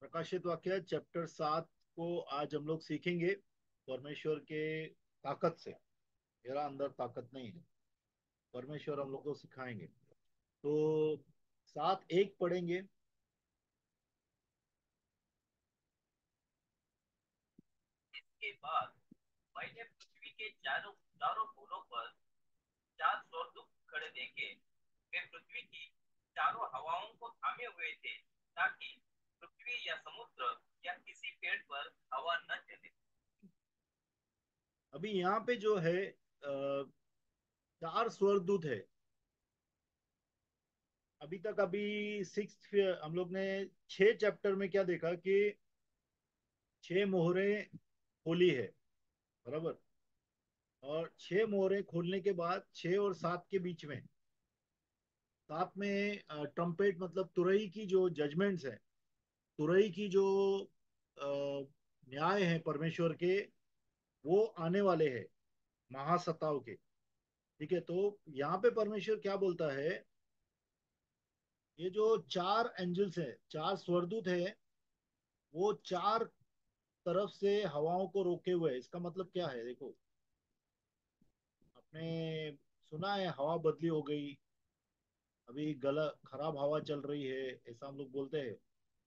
प्रकाशित वाक्य चैप्टर 7 को आज हम लोग सीखेंगे परमेश्वर के ताकत से। मेरा अंदर ताकत नहीं है, परमेश्वर हम लोग को सिखाएंगे। तो 7:1 पढ़ेंगे। के बाद मैंने पृथ्वी के चारों चारों कोनों पर चार स्वर्गदूत खड़े देखे। वे पृथ्वी की चारों हवाओं को थामे हुए थे, ताकि पृथ्वी या समुद्र या किसी पेड़ पर हवा न चले। अभी यहाँ पे जो है 4 स्वर्गदूत है। अभी 6 हम लोग ने 6 चैप्टर में क्या देखा कि 6 मोहरें खोली है, बराबर। और 6 मोहरें खोलने के बाद 6 और 7 के बीच में, साथ में ट्रम्पेट मतलब तुरई की जो जजमेंट्स है, तुरई की जो न्याय है परमेश्वर के, वो आने वाले हैं महासत्ताओं के। ठीक है, तो यहाँ पे परमेश्वर क्या बोलता है, ये जो 4 एंजल्स है, 4 स्वर्गदूत है, वो चार तरफ से हवाओं को रोके हुए है। इसका मतलब क्या है, देखो, आपने सुना है हवा बदली हो गई, अभी गला खराब हवा चल रही है, ऐसा हम लोग बोलते हैं।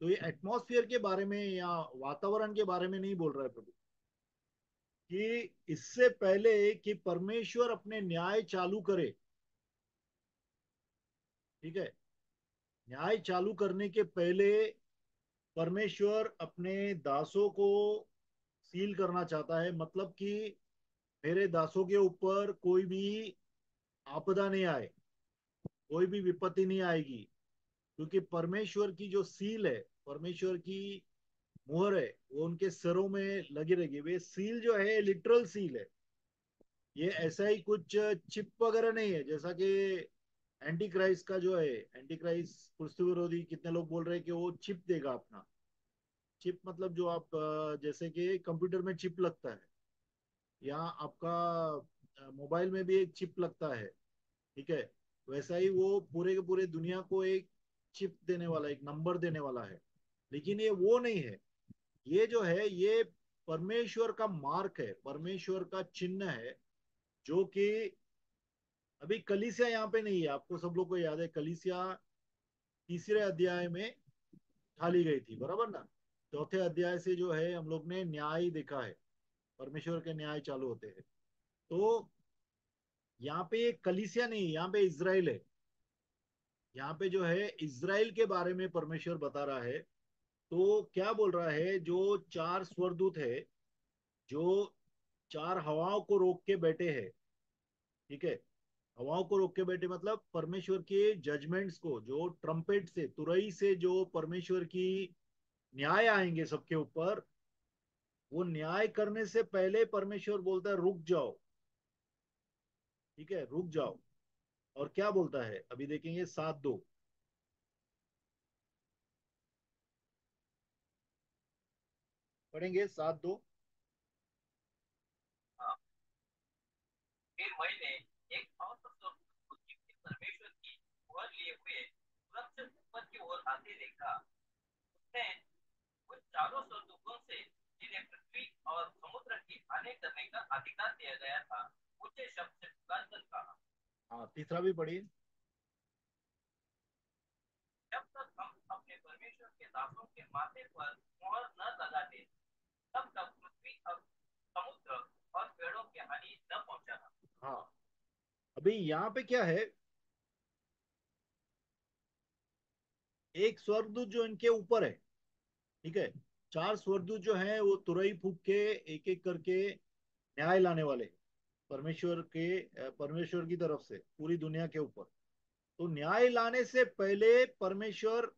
तो ये एटमॉस्फेयर के बारे में या वातावरण के बारे में नहीं बोल रहा है प्रभु, कि इससे पहले कि परमेश्वर अपने न्याय चालू करे। ठीक है, न्याय चालू करने के पहले परमेश्वर अपने दासों को सील करना चाहता है, मतलब कि मेरे दासों के ऊपर कोई भी आपदा नहीं आए, कोई भी विपत्ति नहीं आएगी। क्योंकि परमेश्वर की जो सील है, परमेश्वर की मुहर है, वो उनके सरों में लगी रहेगी। वे सील जो है लिटरल सील है, ये ऐसा ही कुछ चिप वगैरह नहीं है। जैसा कि एंटी क्राइस्ट का जो है, एंटी क्राइस्ट क्रिस्तु विरोधी कितने लोग बोल रहे हैं कि वो चिप देगा अपना। चिप मतलब जो आप जैसे कि कंप्यूटर में चिप लगता है, या आपका मोबाइल में भी एक चिप लगता है। ठीक है, वैसा ही वो पूरे के पूरे दुनिया को एक चिप देने वाला, एक नंबर देने वाला है। लेकिन ये वो नहीं है, ये जो है ये परमेश्वर का मार्क है, परमेश्वर का चिन्ह है। जो कि अभी कलीसिया यहाँ पे नहीं है, आपको सब लोग को याद है कलीसिया तीसरे अध्याय में ढाली गई थी, बराबर ना। चौथे अध्याय से जो है हम लोग ने न्याय देखा है, परमेश्वर के न्याय चालू होते हैं। तो यहाँ पे एक कलीसिया नहीं है, यहाँ पे इज़राइल है। यहाँ पे जो है इज़राइल के बारे में परमेश्वर बता रहा है। तो क्या बोल रहा है, जो 4 स्वर्गदूत है, जो 4 हवाओं को रोक के बैठे हैं। ठीक है, हवाओं को रोक के बैठे मतलब परमेश्वर के जजमेंट्स को, जो ट्रम्पेट से, तुरई से जो परमेश्वर की न्याय आएंगे सबके ऊपर, वो न्याय करने से पहले परमेश्वर बोलता है रुक जाओ। ठीक है, रुक जाओ। और क्या बोलता है अभी देखेंगे 7:2, पढ़ेंगे 7:2। हाँ, फिर मैंने एक और स्वर्गदूत को जिसने परमेश्वर की मुहर लिए हुए तुरंत से ऊपर की ओर आते देखा। उसने उन चारों स्वर्गदूतों से, जिन्हें पृथ्वी और समुद्र की हानि करने का अधिकार दिया गया था, ऊंचे शब्द से पुकार कर कहा, हाँ, तीसरा भी पढ़िए। जब तक हम अपने परमेश्वर के दासों के माथे पर मुहर न लगा दे, तब तक पृथ्वी और समुद्र और पेड़ों की हानि न पहुंचाना। हाँ, अभी यहाँ पे क्या है, एक स्वर्गदूत जो इनके ऊपर है। ठीक है, 4 स्वर्गदूत जो हैं वो तुरई फूक के एक एक करके न्याय लाने वाले, परमेश्वर की तरफ से पूरी दुनिया के ऊपर। तो न्याय लाने से पहले परमेश्वर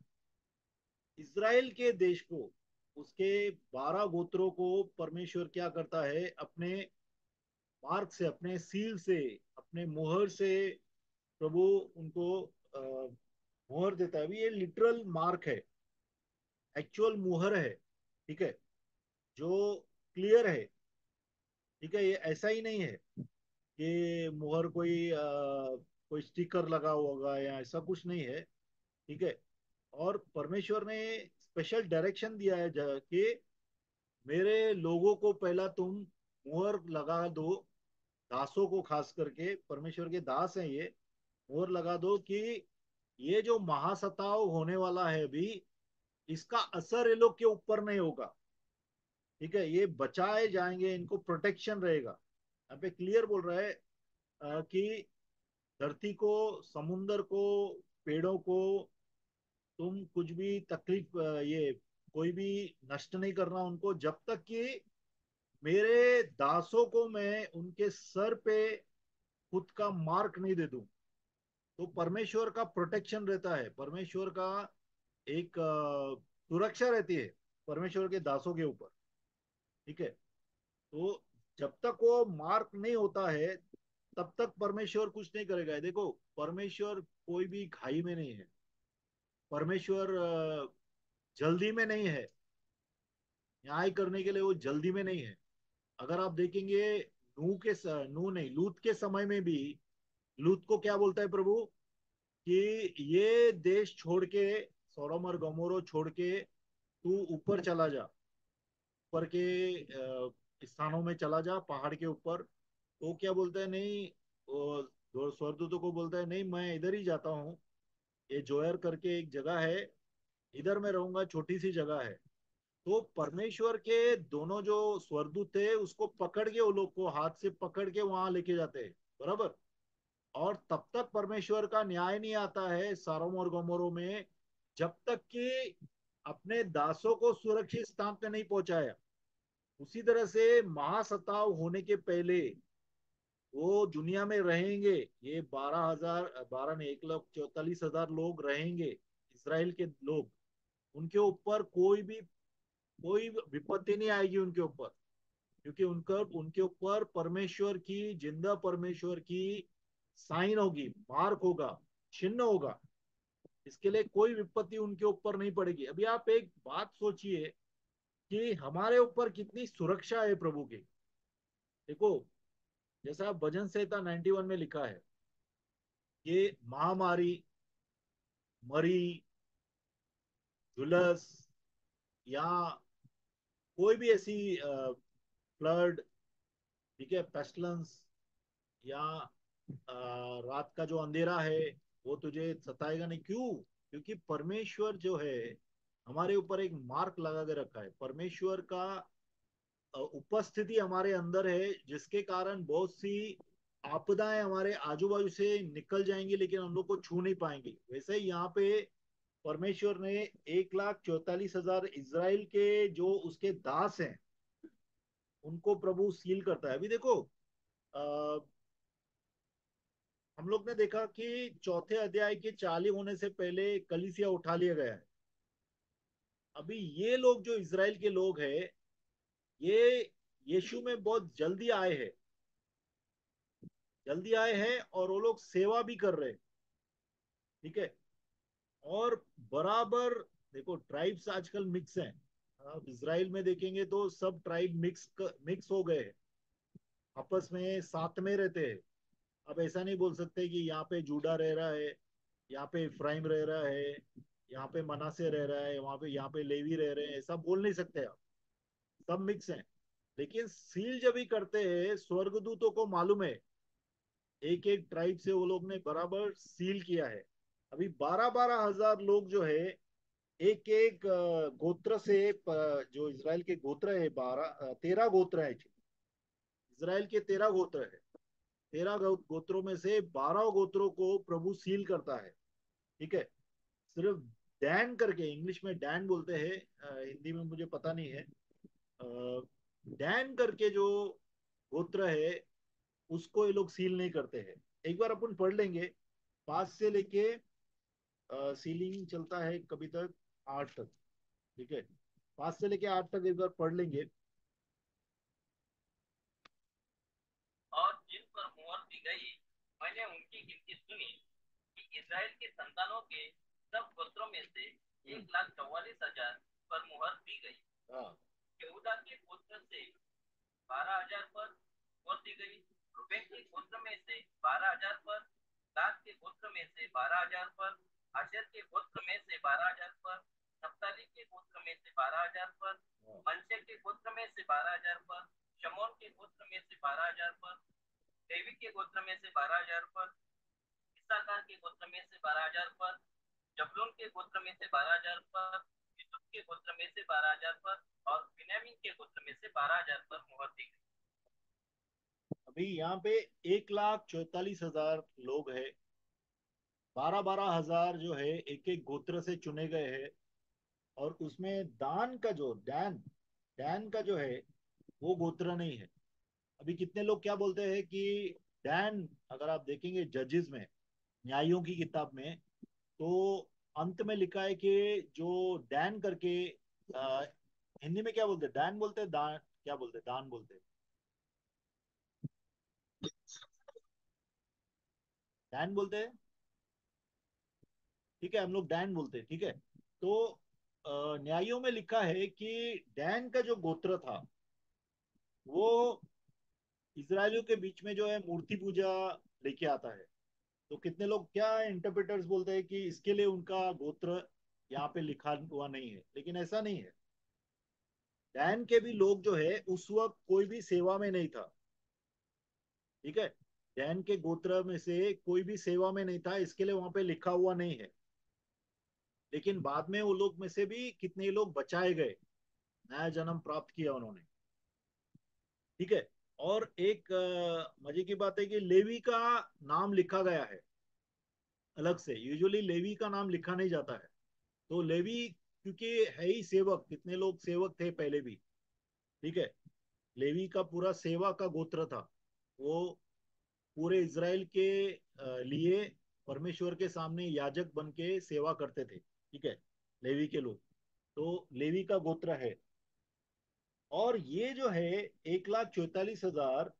इज़राइल के देश को, उसके 12 गोत्रों को परमेश्वर क्या करता है, अपने मार्क से, अपने सील से, अपने मुहर से प्रभु उनको मुहर देता है। अभी ये लिटरल मार्क है, एक्चुअल मुहर है। ठीक है, जो क्लियर है। ठीक है, ये ऐसा ही नहीं है कि मुहर कोई कोई स्टिकर लगा होगा या ऐसा कुछ नहीं है। ठीक है, और परमेश्वर ने स्पेशल डायरेक्शन दिया है कि मेरे लोगों को पहला तुम मुहर लगा दो, दासों को, खास करके परमेश्वर के दास हैं ये, मुहर लगा दो कि ये जो महासताव होने वाला है अभी, इसका असर ये लोग के ऊपर नहीं होगा। ठीक है, ये बचाए जाएंगे, इनको प्रोटेक्शन रहेगा। यहाँ पे क्लियर बोल रहा है कि धरती को, समुन्दर को, पेड़ों को तुम कुछ भी तकलीफ, ये कोई भी नष्ट नहीं करना उनको, जब तक कि मेरे दासों को मैं उनके सर पे खुद का मार्क नहीं दे दूं। तो परमेश्वर का प्रोटेक्शन रहता है, परमेश्वर का एक सुरक्षा रहती है परमेश्वर के दासों के ऊपर। ठीक है, तो जब तक वो मार्क नहीं होता है तब तक परमेश्वर कुछ नहीं करेगा। देखो, परमेश्वर कोई भी घाई में नहीं है, परमेश्वर जल्दी में नहीं है, न्याय करने के लिए वो जल्दी में नहीं है। अगर आप देखेंगे, नू नहीं, लूत के समय में भी लूत को क्या बोलता है प्रभु कि ये देश छोड़ के, सोडोम और गमोरो छोड़ के तू ऊपर चला जा, ऊपर के स्थानों में चला जा, पहाड़ के ऊपर। तो क्या बोलता है, नहीं, वो स्वर्गदूतों को बोलता है, नहीं मैं इधर ही जाता हूँ, ये जोयर करके एक जगह है, इधर मैं रहूंगा, छोटी सी जगह है। तो परमेश्वर के दोनों जो स्वर्गदूत थे उसको पकड़ के, वो लोग को हाथ से पकड़ के वहां लेके जाते हैं, बराबर। और तब तक परमेश्वर का न्याय नहीं आता है सारोम और गमोरों में, जब तक कि अपने दासों को सुरक्षित स्थान पे नहीं पहुंचाया। उसी तरह से महासताव होने के पहले वो दुनिया में रहेंगे, ये 12,000, 12 नहीं, 1,44,000 लोग रहेंगे, इसराइल के लोग। उनके ऊपर कोई विपत्ति नहीं आएगी उनके ऊपर, क्योंकि उनका उनके ऊपर परमेश्वर की, जिंदा परमेश्वर की साइन होगी, मार्क होगा, चिन्ह होगा। इसके लिए कोई विपत्ति उनके ऊपर नहीं पड़ेगी। अभी आप एक बात सोचिए कि हमारे ऊपर कितनी सुरक्षा है प्रभु की। देखो, जैसा भजन संहिता 91 में लिखा है, ये महामारी, मरी, झुलस, या कोई भी ऐसी फ्लड, ठीक है, पेस्टिलेंस, या रात का जो अंधेरा है, वो तुझे सताएगा नहीं। क्यों? क्योंकि परमेश्वर जो है हमारे ऊपर एक मार्क लगा के रखा है। परमेश्वर का उपस्थिति हमारे अंदर है, जिसके कारण बहुत सी आपदाएं हमारे आजू बाजू से निकल जाएंगी, लेकिन हम लोग को छू नहीं पाएंगे। वैसे ही यहाँ पे परमेश्वर ने 1,44,000 इज़राइल के जो उसके दास हैं उनको प्रभु सील करता है। अभी देखो, आ, हम लोग ने देखा कि चौथे अध्याय के चालू होने से पहले कलीसिया उठा लिया गया है। अभी ये लोग जो इज़राइल के लोग हैं, ये यीशु में बहुत जल्दी आए हैं, और वो लोग सेवा भी कर रहे हैं। ठीक है, और बराबर, देखो ट्राइब्स आजकल मिक्स हैं। आप इसराइल में देखेंगे तो सब ट्राइब मिक्स हो गए हैं, आपस में साथ में रहते हैं। अब ऐसा नहीं बोल सकते कि यहाँ पे जूडा रह रहा है, यहाँ पे इफ्राइम रह रहा है, यहाँ पे मनासे रह रहा है, वहां पे यहाँ पे लेवी रह रहे हैं, ऐसा बोल नहीं सकते आप। सब मिक्स हैं। लेकिन सील जब भी करते हैं, स्वर्गदूतों को मालूम है, एक एक ट्राइब से वो लोग ने बराबर सील किया है। अभी 12,000 लोग जो है, एक एक गोत्र से, जो इसराइल के गोत्र है, 13 गोत्र है। इसराइल के 13 गोत्र है, 13 गोत्रों में से 12 गोत्रों को प्रभु सील करता है। ठीक है, सिर्फ डैन करके, इंग्लिश में डैन बोलते हैं, हिंदी में मुझे पता नहीं है, डैन करके जो गोत्र है उसको ये लोग सील नहीं करते हैं। एक बार अपन पढ़ लेंगे, 5 से लेके सीलिंग चलता है कभी तक 8 तक। ठीक है, 5 से लेके 8 तक एक बार पढ़ लेंगे। और जिन पर मुहर दी गई, मैंने उनकी गिनती सुनी कि इज़राइल के संतानों के सब गोत्रों में से 1,44,000 पर मुहर दी गई। हाँ, यहूदा के गोत्र से 12,000 पर मुहर दी गई, रूबेन के गोत्र में से 12,000 पर, गाद के गोत्र में से 12,000 पर, आशेर के गोत्र में से 12,000 पर, नप्ताली के गोत्र में से 12,000 पर, मनशे के गोत्र में से 12,000 पर, शमोन के गोत्र में से 12,000 पर, लेवी के गोत्र में से 12,000 पर, इस्साकार के गोत्र में से 12,000 पर, जबूलून के गोत्र में से 12,000 पर, यूसुफ के गोत्र में से 12,000 पर और बिन्यामीन के गोत्र में से 12,000 पर मुहर दी गई। अभी यहाँ पे 1,44,000 लोग हैं। 12,000 जो है एक एक गोत्र से चुने गए हैं। और उसमें दान का जो डैन डैन का जो है वो गोत्र नहीं है। अभी कितने लोग क्या बोलते हैं कि डैन, अगर आप देखेंगे जजेस में, न्यायों की किताब में, तो अंत में लिखा है कि जो डैन करके, आ, हिंदी में क्या बोलते हैं, डैन बोलते हैं, दान क्या बोलते हैं, दान बोलते हैं, डैन बोलते हैं। ठीक है, हम लोग डैन बोलते हैं, ठीक है। तो न्यायों में लिखा है कि डैन का जो गोत्र था वो इजरायलियों के बीच में जो है मूर्ति पूजा लेके आता है। तो कितने लोग क्या इंटरप्रेटर्स बोलते हैं कि इसके लिए उनका गोत्र यहाँ पे लिखा हुआ नहीं है, लेकिन ऐसा नहीं है। डैन के भी लोग जो है उस वक्त कोई भी सेवा में नहीं था। ठीक है, डैन के गोत्र में से कोई भी सेवा में नहीं था, इसके लिए वहां पे लिखा हुआ नहीं है। लेकिन बाद में वो लोग में से भी कितने लोग बचाए गए, नया जन्म प्राप्त किया उन्होंने। ठीक है। और एक मजे की बात है कि लेवी का नाम लिखा गया है अलग से। यूजुअली लेवी का नाम लिखा नहीं जाता है। तो लेवी क्योंकि है ही सेवक, कितने लोग सेवक थे पहले भी। ठीक है, लेवी का पूरा सेवा का गोत्र था। वो पूरे इज़राइल के लिए परमेश्वर के सामने याजक बन के सेवा करते थे। ठीक है, लेवी के लोग, तो लेवी का गोत्र है। और ये जो है 1,44,000,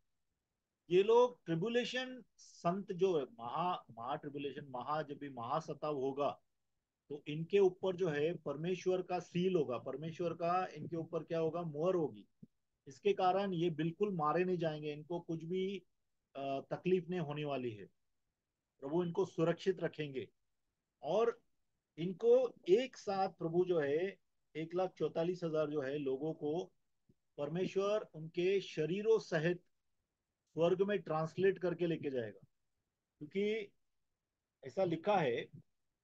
ये लोग ट्रिबुलेशन संत जो है, महा ट्रिबुलेशन, जब भी महासताव होगा, तो इनके ऊपर जो है परमेश्वर का सील होगा, परमेश्वर का इनके ऊपर क्या होगा, मोहर होगी। इसके कारण ये बिल्कुल मारे नहीं जाएंगे, इनको कुछ भी तकलीफ नहीं होने वाली है। प्रभु इनको सुरक्षित रखेंगे। और इनको एक साथ प्रभु जो है 1,44,000 जो है लोगों को परमेश्वर उनके शरीरों सहित स्वर्ग में ट्रांसलेट करके लेके जाएगा। क्योंकि ऐसा लिखा है,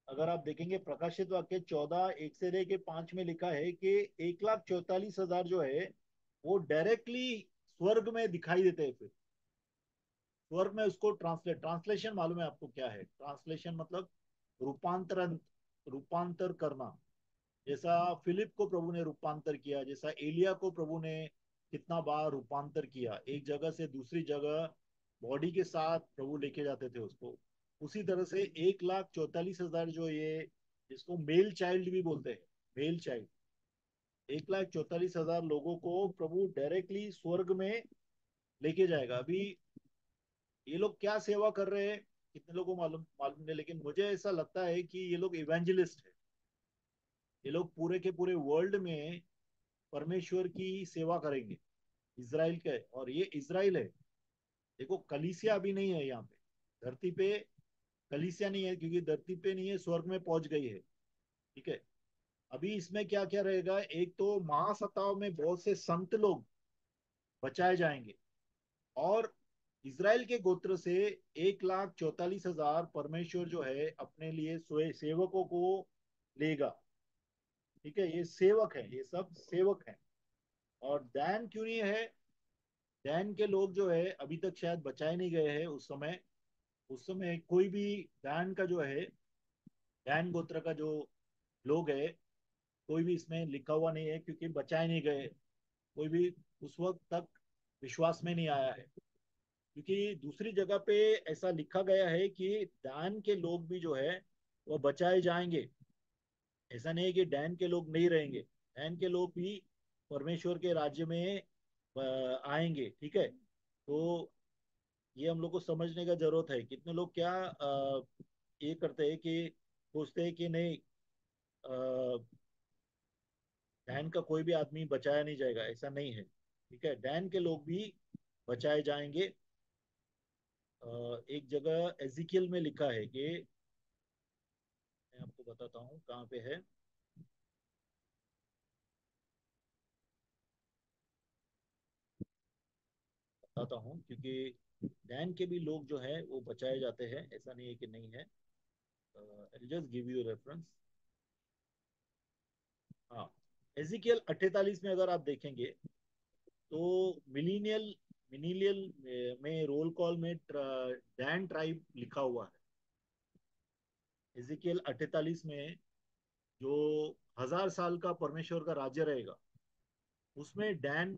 अगर आप देखेंगे प्रकाशित वाक्य 14:1-5 में लिखा है कि 1,44,000 जो है वो डायरेक्टली स्वर्ग में दिखाई देते हैं। फिर स्वर्ग में उसको ट्रांसलेशन मालूम है आपको क्या है? ट्रांसलेशन मतलब रूपांतरण, रूपांतर करना। जैसा फिलिप को प्रभु ने रूपांतर किया, जैसा एलिया को प्रभु ने कितना बार रूपांतर किया, एक जगह से दूसरी जगह बॉडी के साथ प्रभु लेके जाते थे उसको। उसी तरह से 1,44,000 जो ये, जिसको मेल चाइल्ड भी बोलते हैं, मेल चाइल्ड, 1,44,000 लोगों को प्रभु डायरेक्टली स्वर्ग में लेके जाएगा। अभी ये लोग क्या सेवा कर रहे हैं कितने लोगों को मालूम मालूम नहीं, लेकिन मुझे ऐसा लगता है कि ये लोग इवेंजलिस्ट है। ये लोग पूरे के पूरे वर्ल्ड में परमेश्वर की सेवा करेंगे, इज़राइल के। और ये इज़राइल है। देखो कलीसिया अभी नहीं है यहाँ पे धरती पे, कलीसिया नहीं है, क्योंकि धरती पे नहीं है, स्वर्ग में पहुंच गई है। ठीक है। अभी इसमें क्या क्या रहेगा, एक तो महासत्ताओं में बहुत से संत लोग बचाए जाएंगे। और इज़राइल के गोत्र से 1,44,000 परमेश्वर जो है अपने लिए सेवकों को लेगा। ठीक है, ये सेवक है, ये सब सेवक हैं। और दैन क्यों नहीं है? दैन के लोग जो है अभी तक शायद बचाए नहीं गए हैं। उस समय कोई भी दैन का जो है, दैन गोत्र का जो लोग है, कोई भी इसमें लिखा हुआ नहीं है, क्योंकि बचाए नहीं गए। कोई भी उस वक्त तक विश्वास में नहीं आया है। क्योंकि दूसरी जगह पे ऐसा लिखा गया है कि दान के लोग भी जो है वो बचाए जाएंगे। ऐसा नहीं है कि डैन के लोग नहीं रहेंगे, डैन के लोग भी परमेश्वर के राज्य में आएंगे। ठीक है। तो ये हम लोग को समझने का जरूरत है। कितने लोग क्या ये करते हैं कि सोचते हैं कि नहीं, डैन का कोई भी आदमी बचाया नहीं जाएगा, ऐसा नहीं है। ठीक है, डैन के लोग भी बचाए जाएंगे। एक जगह एजिकियल में लिखा है कि, मैं बताता हूँ कहाँ पे है। बताता हूँ, क्योंकि डैन के भी लोग जो है वो बचाए जाते हैं, ऐसा नहीं है कि नहीं है। Just give you reference. हाँ, एजिकियल 48 में अगर आप देखेंगे तो मिलीनियल मिनीलियल में रोल कॉल में डैन ट्राइब लिखा हुआ है। एजिकियल 48 में जो 1000 साल का परमेश्वर का राज्य रहेगा, उसमें डैन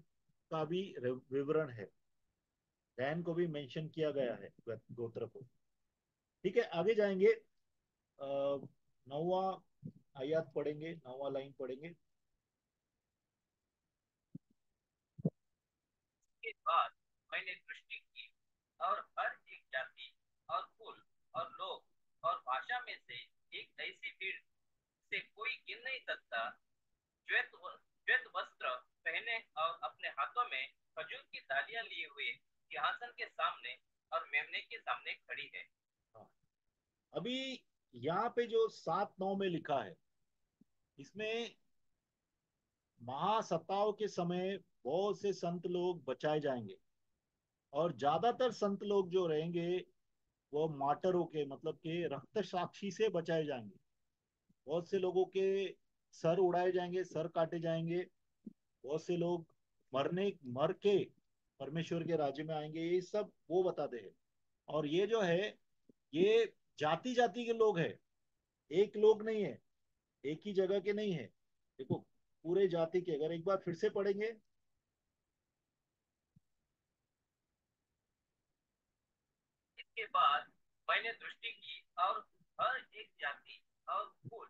का भी विवरण है। डैन को भी मेंशन किया गया है, गोत्र को। ठीक है, आगे जाएंगे। 9वां आयत पढ़ेंगे, 9वां लाइन पढ़ेंगे। के बाद मैंने दृष्टि की, और हर एक जाति और कुल और लोग और भाषा में से एक ऐसी भीड़ से कोई गिन नहीं सकता, श्वेत वस्त्र पहने और अपने हाथों में खजूर की डालियां लिए हुए सिंहासन के सामने और मेमने के सामने खड़ी है। हाँ, अभी यहाँ पे जो 7-9 में लिखा है, इसमें महासत्ताओं के समय बहुत से संत लोग बचाए जाएंगे, और ज्यादातर संत लोग जो रहेंगे वो मार्टरों के, मतलब के रक्त साक्षी से बचाए जाएंगे। बहुत से लोगों के सर उड़ाए जाएंगे, सर काटे जाएंगे। बहुत से लोग मर के परमेश्वर के राज्य में आएंगे, ये सब वो बताते हैं। और ये जो है, ये जाति जाति के लोग हैं, एक लोग नहीं है, एक ही जगह के नहीं है। देखो, पूरे जाति के, अगर एक बार फिर से पढ़ेंगे। इसके बाद मैंने दृष्टि की, और हर एक जाति और कुल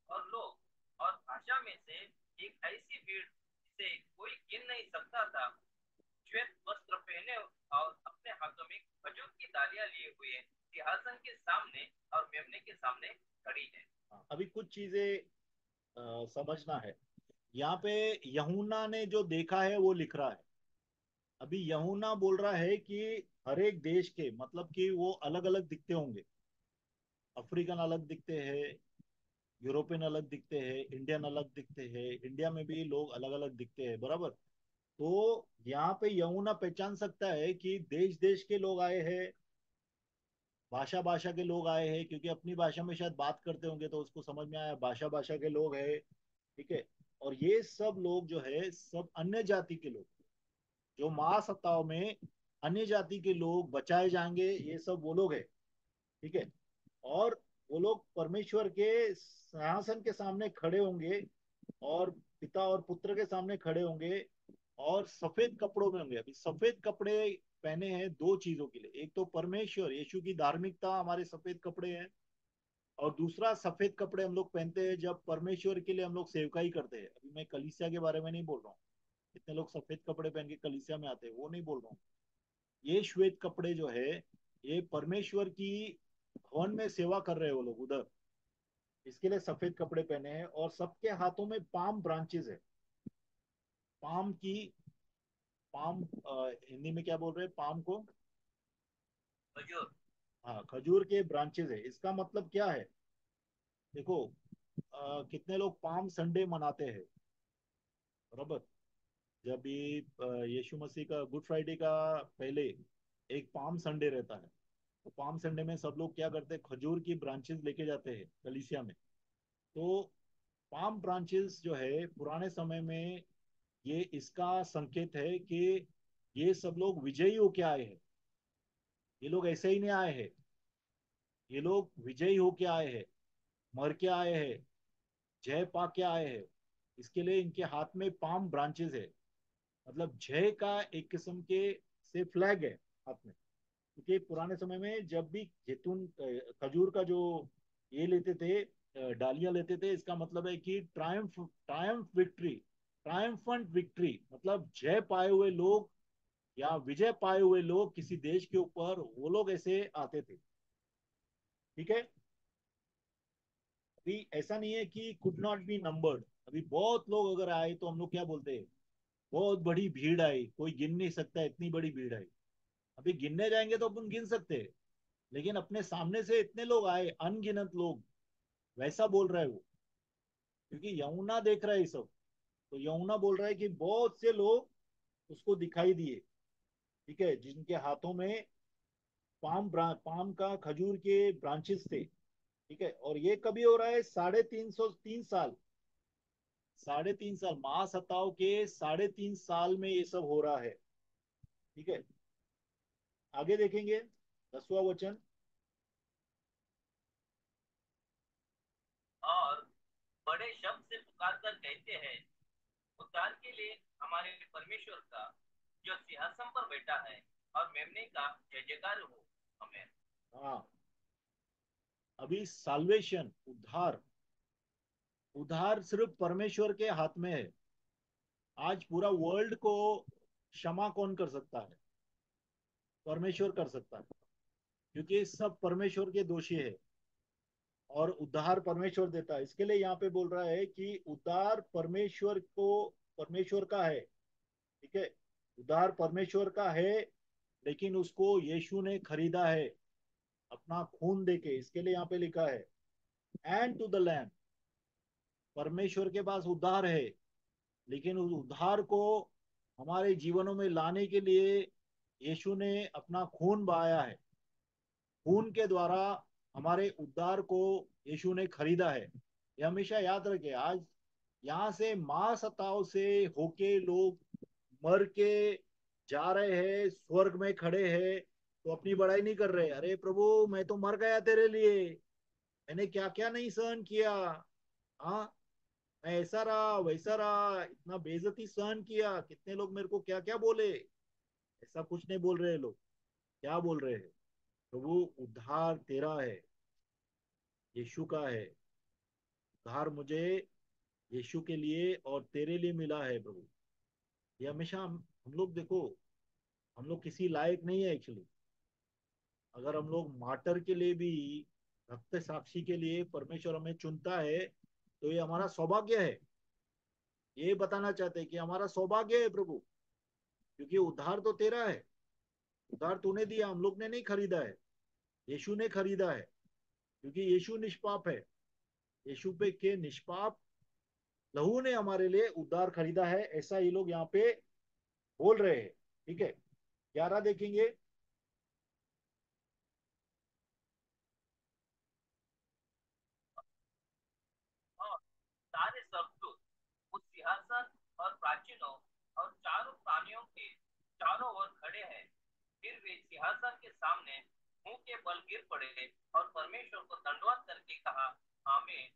और लोग और भाषा में से एक ऐसी भीड़ जिसे कोई गिन नहीं सकता था, श्वेत वस्त्र पहने और अपने हाथों में खजूर की डालियां लिए हुए सिंहासन के सामने और मेमने के सामने खड़ी है। हाँ, अभी कुछ चीजें समझना है। यहाँ पे यहूना ने जो देखा है वो लिख रहा है। अभी यहूना बोल रहा है कि हर एक देश के, मतलब कि वो अलग अलग दिखते होंगे। अफ्रीकन अलग दिखते हैं, यूरोपियन अलग दिखते हैं, इंडियन अलग दिखते हैं, इंडिया में भी लोग अलग अलग दिखते हैं, बराबर। तो यहाँ पे यमुना पहचान सकता है कि देश देश के लोग आए हैं, भाषा भाषा के लोग आए हैं, क्योंकि अपनी भाषा में शायद बात करते होंगे तो उसको समझ में आया, भाषा भाषा के लोग हैं। ठीक है। और ये सब लोग जो है सब अन्य जाति के लोग, जो महासत्ताओं में अन्य जाति के लोग बचाए जाएंगे, ये सब वो लोग है। ठीक है। और वो लोग परमेश्वर के सिंहासन के सामने खड़े होंगे, और पिता और पुत्र के सामने खड़े होंगे, और सफेद कपड़ों में होंगे। अभी सफेद कपड़े पहने हैं दो चीजों के लिए, एक तो परमेश्वर यीशु की धार्मिकता हमारे सफेद कपड़े हैं, और दूसरा सफेद कपड़े हम लोग पहनते हैं जब परमेश्वर के लिए हम लोग सेवकाई करते हैं। अभी मैं कलीसिया के बारे में नहीं बोल रहा हूँ, इतने लोग सफेद कपड़े पहन के कलीसिया में आते हैं, वो नहीं बोल रहा हूँ। ये श्वेत कपड़े जो है, ये परमेश्वर की भवन में सेवा कर रहे हैं वो लोग उधर, इसके लिए सफेद कपड़े पहने हैं। और सबके हाथों में पाम ब्रांचेस है। पाम की, पाम हिंदी में क्या बोल रहे हैं पाम को? खजूर। हाँ, खजूर के ब्रांचेस है। इसका मतलब क्या है? देखो, कितने लोग पाम संडे मनाते हैं, बराबर। जब ये यीशु मसीह का गुड फ्राइडे का पहले एक पाम संडे रहता है, तो पाम संडे में सब लोग क्या करते हैं, खजूर की ब्रांचेस लेके जाते हैं कलीसिया में। तो पाम ब्रांचेस जो है पुराने समय में, ये इसका संकेत है कि ये सब लोग विजयी होके आए हैं। ये लोग ऐसे ही नहीं आए हैं, ये लोग विजयी होके आए हैं, मर के आए हैं, जय पा के आए हैं। इसके लिए इनके हाथ में पाम ब्रांचेस है, मतलब जय का एक किस्म के से फ्लैग है हाथ में। क्योंकि पुराने समय में जब भी जैतून खजूर का जो ये लेते थे, डालियां लेते थे, इसका मतलब है कि Triumph, Triumph victory, triumphant victory, मतलब जय पाए हुए लोग या विजय पाए हुए लोग किसी देश के ऊपर, वो लोग ऐसे आते थे। ठीक है। अभी ऐसा नहीं है कि कुड नॉट बी नंबर्ड। अभी बहुत लोग अगर आए तो हम लोग क्या बोलते हैं, बहुत बड़ी भीड़ आई, कोई गिन नहीं सकता इतनी बड़ी भीड़ आई। अभी गिनने जाएंगे तो अपन गिन सकते हैं, लेकिन अपने सामने से इतने लोग आए, अनगिनत लोग, वैसा बोल रहा है वो, क्योंकि यमुना देख रहा है ये सब। तो यमुना बोल रहा है कि बहुत से लोग उसको दिखाई दिए, ठीक है, जिनके हाथों में पाम का खजूर के ब्रांचेस थे, ठीक है। और ये कभी हो रहा है, 350 3 साल, 3.5 साल, महासत्ताओं के 3.5 साल में ये सब हो रहा है, ठीक है। आगे देखेंगे 10वां वचन। और बड़े शब्द से पुकार कर कहते हैं, उद्धार के लिए हमारे परमेश्वर का जो सिंहासन पर बैठा है और मेमने का जय जयकार हो। हमें हाँ, अभी साल्वेशन, उद्धार, उद्धार सिर्फ परमेश्वर के हाथ में है। आज पूरा वर्ल्ड को क्षमा कौन कर सकता है? परमेश्वर कर सकता है, क्योंकि सब परमेश्वर के दोषी है। और उद्धार परमेश्वर देता है, इसके लिए यहाँ पे बोल रहा है कि उद्धार परमेश्वर को, परमेश्वर का है, ठीक है। उद्धार परमेश्वर का है, लेकिन उसको यीशु ने खरीदा है अपना खून देके। इसके लिए यहाँ पे लिखा है एंड टू द लैम्ब। परमेश्वर के पास उद्धार है, लेकिन उस उद्धार को हमारे जीवनों में लाने के लिए यीशु ने अपना खून बहाया है। खून के द्वारा हमारे उद्धार को यीशु ने खरीदा है। ये हमेशा याद रखे। आज यहाँ से महासत्ताओं से होके लोग मर के जा रहे हैं, स्वर्ग में खड़े हैं, तो अपनी बड़ाई नहीं कर रहे, अरे प्रभु मैं तो मर गया तेरे लिए, मैंने क्या क्या नहीं सहन किया। हाँ, मैं ऐसा रहा वैसा रहा, इतना बेइज्जती सहन किया, कितने लोग मेरे को क्या क्या बोले। ऐसा कुछ नहीं बोल रहे लोग। क्या बोल रहे हैं? प्रभु उद्धार तेरा है, यीशु का है। उद्धार मुझे यीशु के लिए और तेरे लिए मिला है प्रभु। ये हमेशा हम लोग देखो, हम लोग किसी लायक नहीं है एक्चुअली। अगर हम लोग मार्टर के लिए भी, रक्त साक्षी के लिए परमेश्वर हमें चुनता है, तो ये हमारा सौभाग्य है। ये बताना चाहते हैं कि हमारा सौभाग्य है प्रभु, क्योंकि उद्धार तो तेरा है। उद्धार तूने दिया, हम लोग ने नहीं खरीदा है, यीशु ने खरीदा है। क्योंकि यीशु निष्पाप है, यीशु पे के निष्पाप लहू ने हमारे लिए उद्धार खरीदा है, ऐसा ये लोग यहाँ पे बोल रहे हैं, ठीक है। 11 देखेंगे। और सारे स्वर्गदूत उस सिंहासन और प्राचीनों और चारों प्राणियों के चारों ओर खड़े हैं। फिर वे सिंहासन के सामने मुंह के बल गिर पड़े और परमेश्वर को दंडवत करके कहा, आमीन।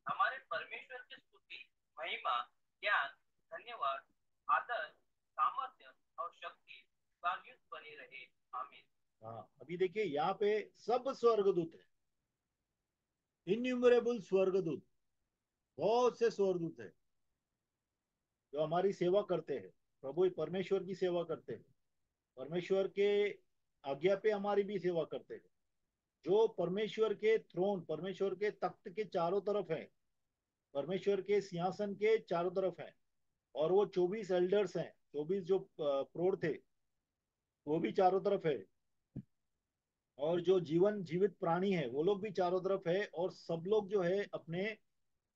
हमारे परमेश्वर की स्तुति, महिमा, ज्ञान, धन्यवाद, आदर, सामर्थ्य और शक्ति युगानुयुग बनी रहे। आमीन। हाँ, अभी देखिए यहाँ पे सब स्वर्गदूत है, इन्यूमरेबल स्वर्गदूत, बहुत से स्वर्गदूत है जो हमारी सेवा करते हैं। प्रभु परमेश्वर की सेवा करते हैं, परमेश्वर के आज्ञा पे हमारी भी सेवा करते हैं। जो परमेश्वर के थ्रोन, परमेश्वर के तख्त के चारों तरफ है, परमेश्वर के सिंहासन के चारों तरफ है। और वो 24 एल्डर्स हैं, 24 जो प्रौढ़ थे, वो भी चारों तरफ है। और जो जीवन जीवित प्राणी है वो लोग भी चारों तरफ है। और सब लोग जो है अपने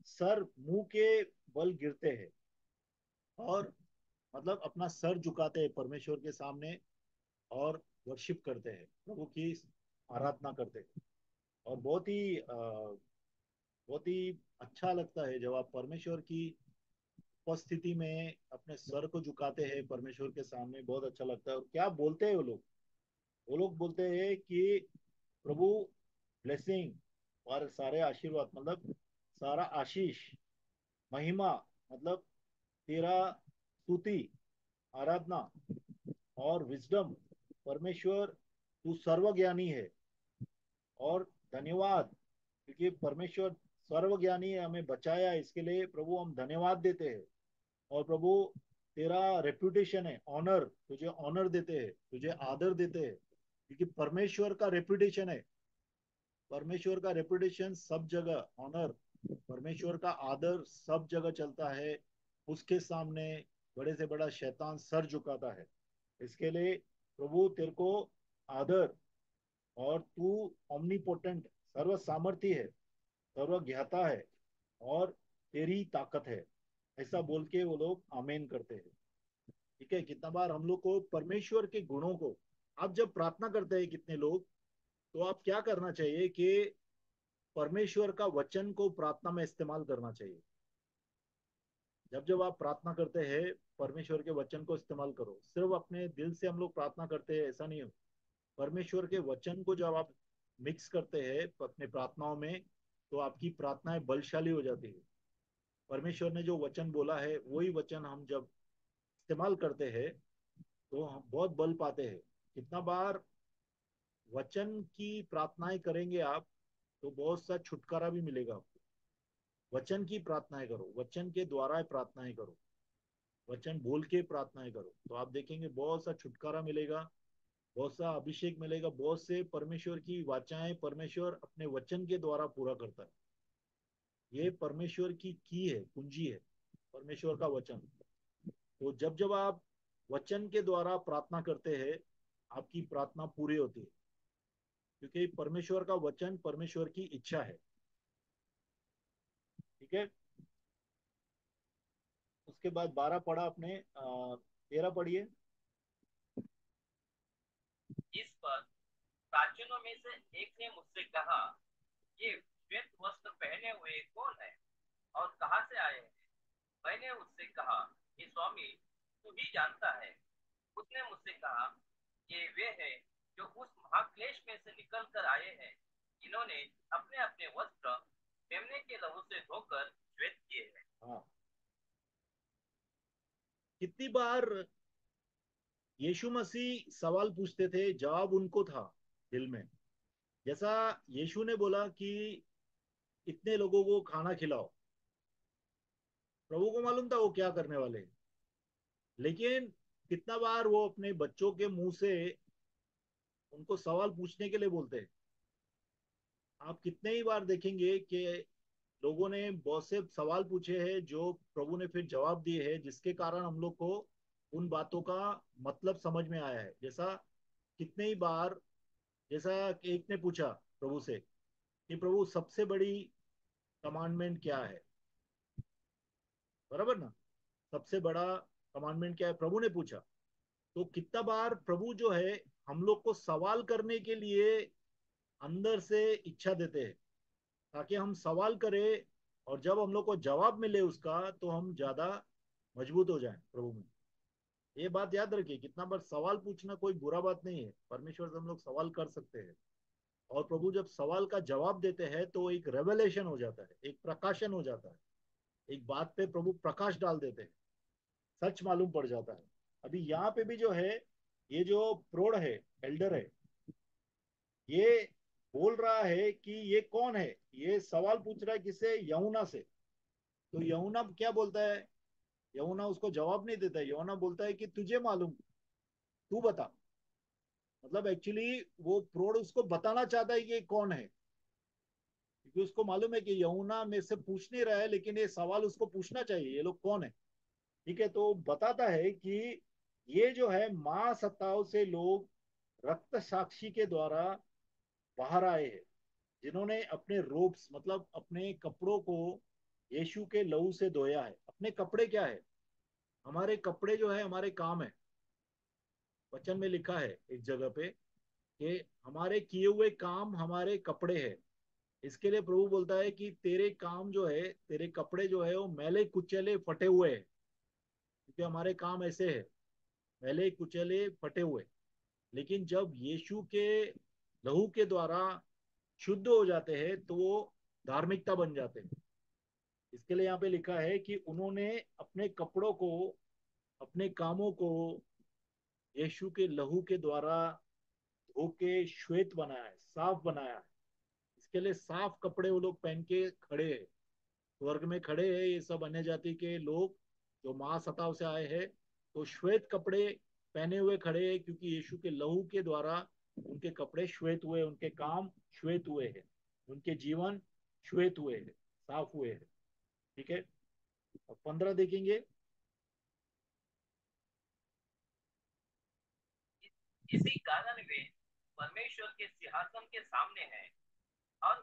सर मुंह के बल गिरते हैं, और मतलब अपना सर झुकाते हैं परमेश्वर के सामने, और वर्शिप करते हैं, प्रभु की आराधना करते हैं। और बहुत ही अच्छा लगता है जब आप परमेश्वर की उपस्थिति में अपने सर को झुकाते हैं परमेश्वर के सामने। बहुत अच्छा लगता है। और क्या बोलते हैं वो लोग? वो लोग बोलते हैं कि प्रभु ब्लेसिंग और सारे आशीर्वाद, मतलब सारा आशीष, महिमा, मतलब तेरा स्तुति, आराधना और विजडम, परमेश्वर तू सर्वज्ञानी है। और धन्यवाद, क्योंकि परमेश्वर सर्वज्ञानी है, हमें बचाया, इसके लिए प्रभु हम धन्यवाद देते हैं। और प्रभु तेरा रेपुटेशन है, ऑनर, तुझे ऑनर देते हैं, तुझे आदर देते हैं, क्योंकि परमेश्वर का रेपुटेशन है। परमेश्वर का रेपुटेशन सब जगह, ऑनर, परमेश्वर का आदर सब जगह चलता है। उसके सामने बड़े से बड़ा शैतान सर झुकाता है। इसके लिए प्रभु तेरे को आदर। और तू ओमनीपोटेंट, सर्व सामर्थी है, सर्वज्ञता है और तेरी ताकत है, ऐसा बोल के वो लोग आमेन करते हैं। ठीक है, कितना बार हम लोग को परमेश्वर के गुणों को, आप जब प्रार्थना करते हैं कितने लोग, तो आप क्या करना चाहिए कि परमेश्वर का वचन को प्रार्थना में इस्तेमाल करना चाहिए। जब जब आप प्रार्थना करते हैं, परमेश्वर के वचन को इस्तेमाल करो। सिर्फ अपने दिल से हम लोग प्रार्थना करते हैं ऐसा नहीं हो। परमेश्वर के वचन को जब आप मिक्स करते हैं अपने प्रार्थनाओं में, तो आपकी प्रार्थनाएं बलशाली हो जाती है। परमेश्वर ने जो वचन बोला है वही वचन हम जब इस्तेमाल करते हैं, तो हम बहुत बल पाते हैं। कितना बार वचन की प्रार्थनाएं करेंगे आप, तो बहुत सा छुटकारा भी मिलेगा आपको। वचन की प्रार्थनाएं करो, वचन के द्वारा प्रार्थनाएं करो, वचन बोल के प्रार्थनाएं करो, तो आप देखेंगे बहुत सा छुटकारा मिलेगा, बहुत सा अभिषेक मिलेगा। बहुत से परमेश्वर की वाचाएं परमेश्वर अपने वचन के द्वारा पूरा करता है। ये परमेश्वर की है, कुंजी है, परमेश्वर का वचन। तो जब जब आप वचन के द्वारा प्रार्थना करते हैं, आपकी प्रार्थना पूरी होती है, क्योंकि परमेश्वर का वचन परमेश्वर की इच्छा है। ठीक है। उसके बाद 12 पढ़ा आपने, 13 पढ़िए। इस पर प्राचीनों में से एक ने मुझसे कहा, ये श्वेत वस्त्र पहने हुए कौन है और कहाँ से आए हैं? मैंने उससे कहा, ये स्वामी, तू ही जानता है। उसने मुझसे कहा, ये वे हैं जो उस महाक्लेश में से निकल कर आए हैं, इन्होंने अपने अपने वस्त्र मेमने के लहू से धोकर श्वेत किए हैं। हाँ, कितनी बार यीशु मसीह सवाल पूछते थे, जवाब उनको था दिल में। जैसा यीशु ने बोला कि इतने लोगों को खाना खिलाओ, प्रभु को मालूम था वो क्या करने वाले हैं। लेकिन कितना बार वो अपने बच्चों के मुंह से उनको सवाल पूछने के लिए बोलते हैं। आप कितने ही बार देखेंगे कि लोगों ने बहुत से सवाल पूछे हैं जो प्रभु ने फिर जवाब दिए हैं, जिसके कारण हम लोग को उन बातों का मतलब समझ में आया है। जैसा कितने ही बार, जैसा एक ने पूछा प्रभु से कि प्रभु सबसे बड़ी कमांडमेंट क्या है, बराबर ना, सबसे बड़ा कमांडमेंट क्या है प्रभु ने पूछा। तो कितना बार प्रभु जो है हम लोग को सवाल करने के लिए अंदर से इच्छा देते हैं, ताकि हम सवाल करें, और जब हम लोग को जवाब मिले उसका, तो हम ज्यादा मजबूत हो जाएं प्रभु में। ये बात याद रखिए, कितना बार सवाल पूछना कोई बुरा बात नहीं है, परमेश्वर से हम लोग सवाल कर सकते हैं। और प्रभु जब सवाल का जवाब देते हैं, तो एक रेवलेशन हो जाता है, एक प्रकाशन हो जाता है। एक बात पे प्रभु प्रकाश डाल देते हैं, सच मालूम पड़ जाता है। अभी यहाँ पे भी जो है, ये जो प्रौढ़ है, एल्डर है, ये बोल रहा है कि ये कौन है। ये सवाल पूछ रहा है किसे? यमुना से। तो यमुना क्या बोलता है? यमुना उसको जवाब नहीं देता है। यमुना बोलता है कि तुझे मालूम, तू बता। मतलब एक्चुअली वो प्रौढ़ उसको बताना चाहता है कि ये कौन है, क्योंकि उसको मालूम है कि यमुना में से पूछ नहीं रहा है, लेकिन ये सवाल उसको पूछना चाहिए, ये लोग कौन है। ठीक है, तो बताता है कि ये जो है मां सत्ताओं से लोग रक्त साक्षी के द्वारा बाहर आए हैं, जिन्होंने अपने रोब्स, मतलब अपने कपड़ों को यीशु के लहू से धोया है। अपने कपड़े क्या है? हमारे कपड़े जो है हमारे काम है। वचन में लिखा है एक जगह पे कि हमारे किए हुए काम हमारे कपड़े हैं। इसके लिए प्रभु बोलता है कि तेरे काम जो है, तेरे कपड़े जो है वो मैले कुचले फटे हुए हैं, क्योंकि हमारे काम ऐसे है, मैले कुचले फटे हुए। लेकिन जब यीशु के लहू के द्वारा शुद्ध हो जाते हैं, तो वो धार्मिकता बन जाते हैं। इसके लिए यहाँ पे लिखा है कि उन्होंने अपने कपड़ों को, अपने कामों को यीशु के लहू के द्वारा धो के श्वेत बनाया है, साफ बनाया है। इसके लिए साफ कपड़े वो लोग पहन के खड़े हैं, स्वर्ग में खड़े हैं। ये सब अन्य जाति के लोग जो महासताव से आए हैं, तो श्वेत कपड़े पहने हुए खड़े हैं, क्योंकि यीशु के लहू के द्वारा उनके कपड़े श्वेत हुए, उनके काम श्वेत हुए हैं, उनके जीवन श्वेत हुए हैं, साफ हुए हैं। ठीक है। अब 15 देखेंगे। इसी कारण वे परमेश्वर के सिंहासन के सामने हैं और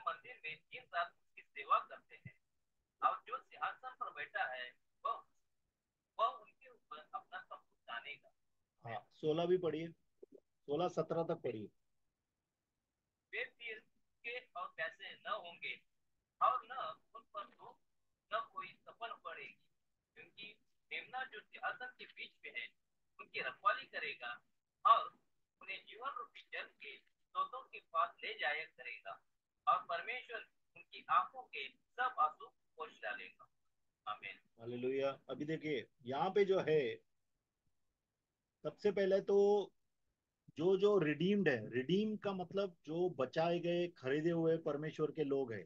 मंदिर में दिन रात उसकी सेवा करते हैं। और जो सिंहासन पर बैठा है वह वह उनके ऊपर अपना सब कुछ जानेगा। हाँ, 16 भी पढ़िए, 16-17 तक पढ़िए। वे फिर के और कैसे न होंगे, और न उन पर तो न कोई सफल पड़ेगी, क्योंकि मेमना जो सिंहासन के बीच में है उनकी रखवाली करेगा और उन्हें जीवन रूपी जल के स्रोतों के पास ले जाया करेगा, और परमेश्वर उनकी आंखों के सब आंसू पोंछ डालेगा। आमीन। हालेलुया। अभी देखिए यहाँ पे जो है, सबसे पहले तो जो जो रिडीम्ड है, रिडीम का मतलब जो बचाए गए, खरीदे हुए परमेश्वर के लोग हैं।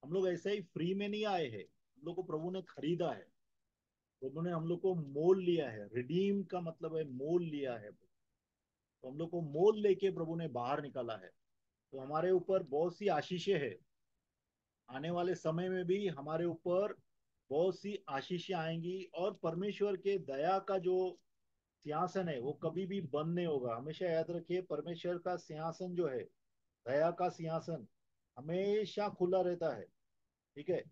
हम लोग ऐसे ही फ्री में नहीं आए हैं, हम लोग को प्रभु ने खरीदा है। प्रभु ने हम लोग को मोल लिया है। रिडीम का मतलब है मोल लिया है। तो हम लोग को मोल लेके प्रभु ने बाहर निकाला है। तो हमारे ऊपर बहुत सी आशीषें हैं। आने वाले समय में भी हमारे ऊपर बहुत सी आशीषें आएंगी, और परमेश्वर के दया का जो सिंहासन है वो कभी भी बंद नहीं होगा। हमेशा याद रखिए, परमेश्वर का सिंहासन जो है, दया का सिंहासन, हमेशा खुला रहता है। ठीक है,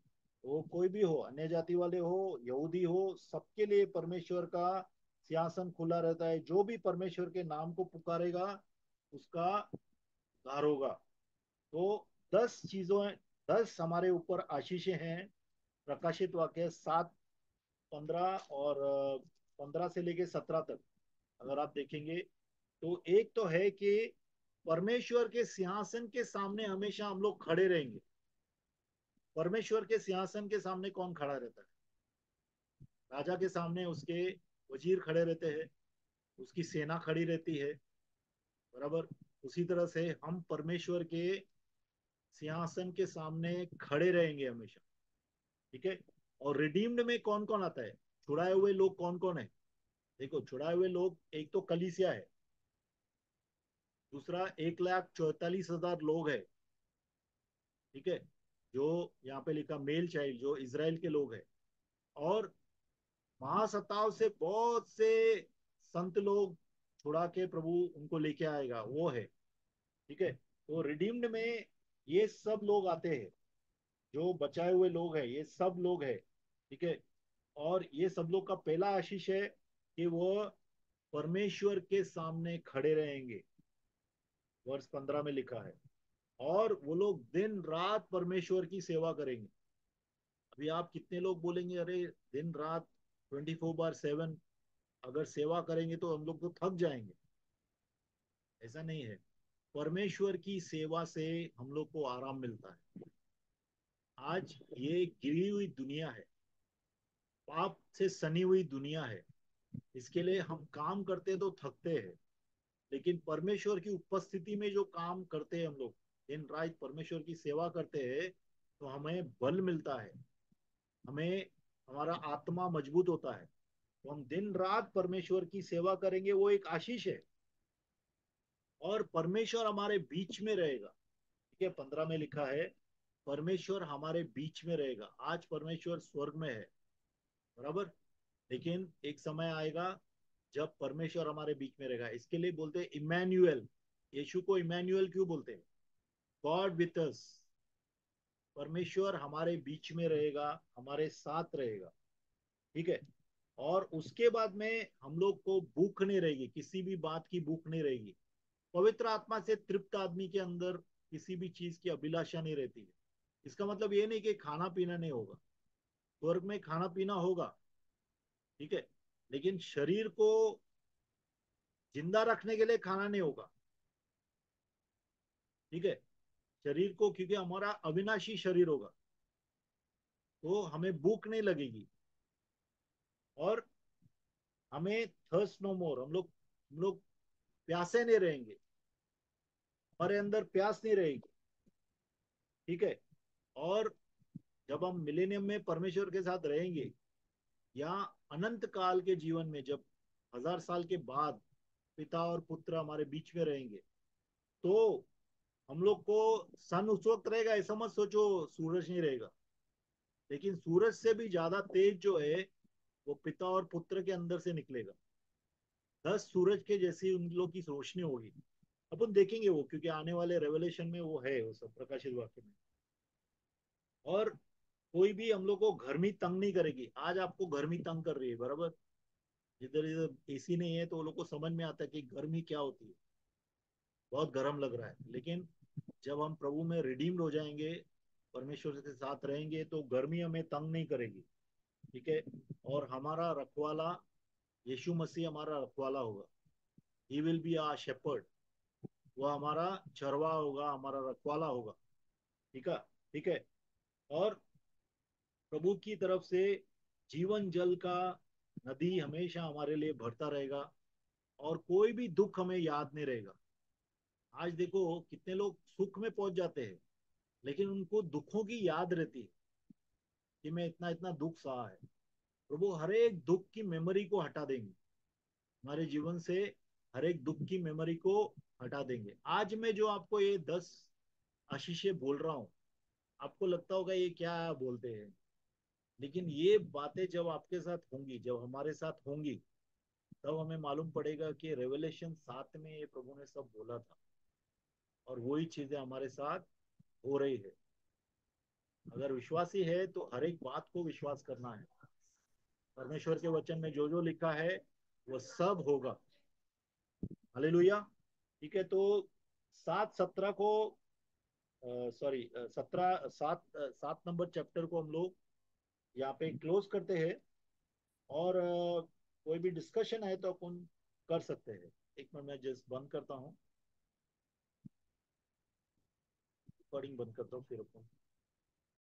वो कोई भी हो, अन्य जाति वाले हो, यहूदी हो, सबके लिए परमेश्वर का सिंहासन खुला रहता है। जो भी परमेश्वर के नाम को पुकारेगा उसका उद्धार होगा। तो 10 चीजों, 10 हमारे ऊपर आशीषें हैं। प्रकाशित वाक्य 7:15 और 15 से लेके 17 तक अगर आप देखेंगे, तो एक तो है कि परमेश्वर के सिंहासन के सामने हमेशा हम लोग खड़े रहेंगे। परमेश्वर के सिंहासन के सामने कौन खड़ा रहता है? राजा के सामने उसके वजीर खड़े रहते हैं, उसकी सेना खड़ी रहती है, बराबर। उसी तरह से हम परमेश्वर के सिंहासन के सामने खड़े रहेंगे हमेशा। ठीक है। और रिडीम्ड में कौन कौन आता है? छुड़ाए हुए लोग कौन कौन है? देखो, छुड़ाए हुए लोग, एक तो कलीसिया है, दूसरा 1,44,000 लोग है। ठीक है, जो यहाँ पे लिखा मेल चाइल्ड, जो इसराइल के लोग है। और महासत्ताओं से बहुत से संत लोग छुड़ा के प्रभु उनको लेके आएगा, वो है। ठीक है, तो रिडीम्ड में ये सब लोग आते हैं, जो बचाए हुए लोग हैं, ये सब लोग हैं। ठीक है। और ये सब लोग का पहला आशीष है कि वो परमेश्वर के सामने खड़े रहेंगे। वर्ष 15 में लिखा है। और वो लोग दिन रात परमेश्वर की सेवा करेंगे। अभी आप कितने लोग बोलेंगे, अरे दिन रात 24/7 अगर सेवा करेंगे तो हम लोग तो थक जाएंगे। ऐसा नहीं है। परमेश्वर की सेवा से हम लोग को आराम मिलता है। आज ये गिरी हुई दुनिया है, पाप से सनी हुई दुनिया है। इसके लिए हम काम करते तो थकते हैं, लेकिन परमेश्वर की उपस्थिति में जो काम करते हैं हम लोग, दिन रात परमेश्वर की सेवा करते हैं, तो हमें बल मिलता है, हमें, हमारा आत्मा मजबूत होता है। तो हम दिन रात परमेश्वर की सेवा करेंगे, वो एक आशीष है। और परमेश्वर हमारे बीच में रहेगा। ठीक है, 15 में लिखा है परमेश्वर हमारे बीच में रहेगा। आज परमेश्वर स्वर्ग में है, बराबर। लेकिन एक समय आएगा जब परमेश्वर हमारे बीच में रहेगा। इसके लिए बोलते हैं इमैनुअल। यीशु को इमैनुअल क्यों बोलते हैं? God with us. परमेश्वर हमारे बीच में रहेगा, हमारे साथ रहेगा। ठीक है। और उसके बाद में हम लोग को भूख नहीं रहेगी, किसी भी बात की भूख नहीं रहेगी। पवित्र आत्मा से तृप्त आदमी के अंदर किसी भी चीज की अभिलाषा नहीं रहती है। इसका मतलब ये नहीं कि खाना पीना नहीं होगा। स्वर्ग में खाना पीना होगा। ठीक है, लेकिन शरीर को जिंदा रखने के लिए खाना नहीं होगा। ठीक है, शरीर को, क्योंकि हमारा अविनाशी शरीर होगा, तो हमें भूख नहीं लगेगी। और हमें थर्स्ट नो मोर, हम लोग प्यासे नहीं रहेंगे, हमारे अंदर प्यास नहीं रहेगी। ठीक है। और जब हम मिलेनियम में परमेश्वर के साथ रहेंगे, या अनंत काल के जीवन में, जब 1000 साल के बाद पिता और पुत्र हमारे बीच में रहेंगे, तो हम लोग को सन उस वक्त रहेगा, ऐसा मत सोचो सूरज नहीं रहेगा। लेकिन सूरज से भी ज्यादा तेज जो है, वो पिता और पुत्र के अंदर से निकलेगा। 10 सूरज के जैसी उन लोग की रोशनी होगी। अपन देखेंगे वो, क्योंकि आने वाले रेवलेशन में वो है, वो सब प्रकाशित वाक्य में। और कोई भी हम लोग को गर्मी तंग नहीं करेगी। आज आपको गर्मी तंग कर रही है, बराबर। जिधर इधर एसी नहीं है तो वो लोग को समझ में आता है कि गर्मी क्या होती है, बहुत गर्म लग रहा है। लेकिन जब हम प्रभु में रिडीम्ड हो जाएंगे, परमेश्वर के साथ रहेंगे, तो गर्मी हमें तंग नहीं करेगी। ठीक है। और हमारा रखवाला, यीशु मसीह हमारा रखवाला होगा। He will be our shepherd. वो हमारा चरवा होगा, हमारा रखवाला होगा। ठीक है। ठीक है। और प्रभु की तरफ से जीवन जल का नदी हमेशा हमारे लिए भरता रहेगा। और कोई भी दुख हमें याद नहीं रहेगा। आज देखो कितने लोग सुख में पहुंच जाते हैं, लेकिन उनको दुखों की याद रहती है कि मैं इतना इतना दुख सहा है। प्रभु हर एक दुख की मेमोरी को हटा देंगे हमारे जीवन से। हर एक दुख की मेमोरी को हटा देंगे। आज मैं जो आपको ये 10 आशीषें बोल रहा हूँ, आपको लगता होगा ये क्या बोलते हैं, लेकिन ये बातें जब आपके साथ होंगी, जब हमारे साथ होंगी, तब हमें मालूम पड़ेगा कि रेवलेशन 7 में ये प्रभु ने सब बोला था। और वही चीजें हमारे साथ हो रही है। अगर विश्वासी है तो हर एक बात को विश्वास करना है। परमेश्वर के वचन में जो जो लिखा है वो सब होगा। हालेलुया। ठीक है। तो 7:17 को, सॉरी 7 नंबर चैप्टर को हम लोग यहाँ पे क्लोज करते हैं। और कोई भी डिस्कशन है तो अपन कर सकते हैं। एक मिनट मैं जस्ट बंद करता हूँ, रिकॉर्डिंग बंद करता हूँ, फिर अपन